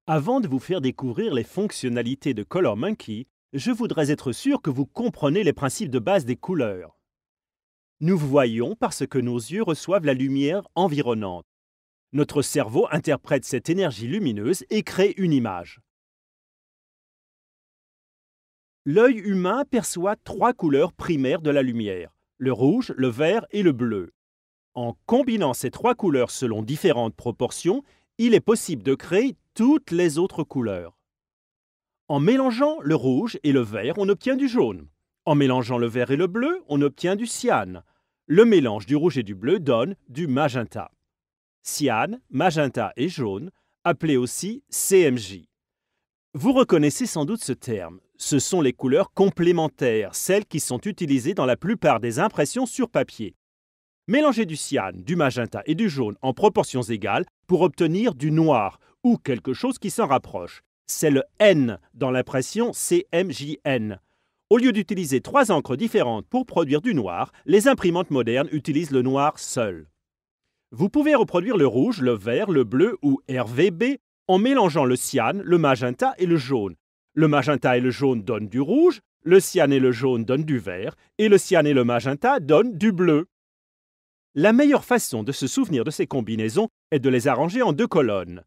Avant de vous faire découvrir les fonctionnalités de ColorMonkey, je voudrais être sûr que vous comprenez les principes de base des couleurs. Nous voyons parce que nos yeux reçoivent la lumière environnante. Notre cerveau interprète cette énergie lumineuse et crée une image. L'œil humain perçoit trois couleurs primaires de la lumière, le rouge, le vert et le bleu. En combinant ces trois couleurs selon différentes proportions, il est possible de créer toutes les autres couleurs. En mélangeant le rouge et le vert, on obtient du jaune. En mélangeant le vert et le bleu, on obtient du cyan. Le mélange du rouge et du bleu donne du magenta. Cyan, magenta et jaune, appelé aussi CMJ. Vous reconnaissez sans doute ce terme. Ce sont les couleurs complémentaires, celles qui sont utilisées dans la plupart des impressions sur papier. Mélangez du cyan, du magenta et du jaune en proportions égales pour obtenir du noir ou quelque chose qui s'en rapproche. C'est le N dans l'impression CMJN. Au lieu d'utiliser trois encres différentes pour produire du noir, les imprimantes modernes utilisent le noir seul. Vous pouvez reproduire le rouge, le vert, le bleu ou RVB en mélangeant le cyan, le magenta et le jaune. Le magenta et le jaune donnent du rouge, le cyan et le jaune donnent du vert et le cyan et le magenta donnent du bleu. La meilleure façon de se souvenir de ces combinaisons est de les arranger en deux colonnes.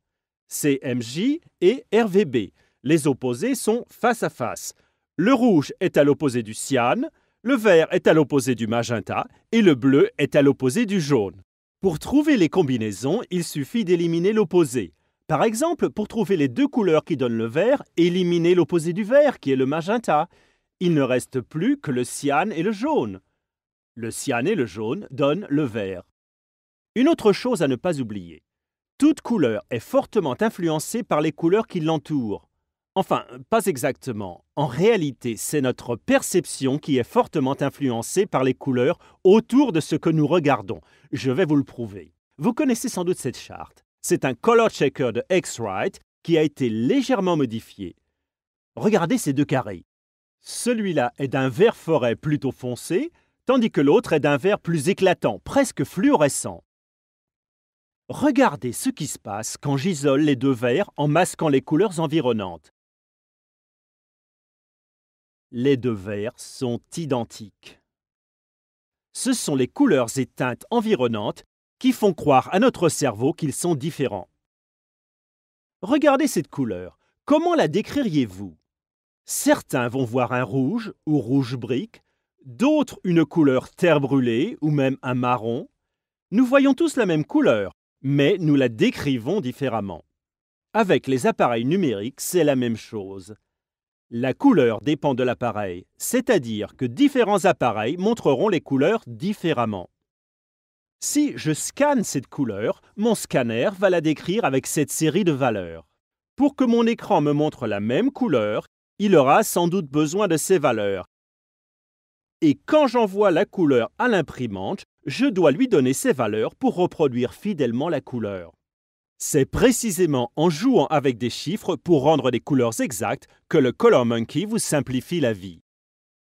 CMJ et RVB. Les opposés sont face à face. Le rouge est à l'opposé du cyan, le vert est à l'opposé du magenta et le bleu est à l'opposé du jaune. Pour trouver les combinaisons, il suffit d'éliminer l'opposé. Par exemple, pour trouver les deux couleurs qui donnent le vert, éliminez l'opposé du vert qui est le magenta. Il ne reste plus que le cyan et le jaune. Le cyan et le jaune donnent le vert. Une autre chose à ne pas oublier. Toute couleur est fortement influencée par les couleurs qui l'entourent. Enfin, pas exactement. En réalité, c'est notre perception qui est fortement influencée par les couleurs autour de ce que nous regardons. Je vais vous le prouver. Vous connaissez sans doute cette charte. C'est un color checker de X-Rite qui a été légèrement modifié. Regardez ces deux carrés. Celui-là est d'un vert forêt plutôt foncé, tandis que l'autre est d'un vert plus éclatant, presque fluorescent. Regardez ce qui se passe quand j'isole les deux verts en masquant les couleurs environnantes. Les deux verts sont identiques. Ce sont les couleurs et teintes environnantes qui font croire à notre cerveau qu'ils sont différents. Regardez cette couleur. Comment la décririez-vous? Certains vont voir un rouge ou rouge brique, d'autres une couleur terre brûlée ou même un marron. Nous voyons tous la même couleur, mais nous la décrivons différemment. Avec les appareils numériques, c'est la même chose. La couleur dépend de l'appareil, c'est-à-dire que différents appareils montreront les couleurs différemment. Si je scanne cette couleur, mon scanner va la décrire avec cette série de valeurs. Pour que mon écran me montre la même couleur, il aura sans doute besoin de ces valeurs. Et quand j'envoie la couleur à l'imprimante, je dois lui donner ces valeurs pour reproduire fidèlement la couleur. C'est précisément en jouant avec des chiffres pour rendre des couleurs exactes que le ColorMonkey vous simplifie la vie.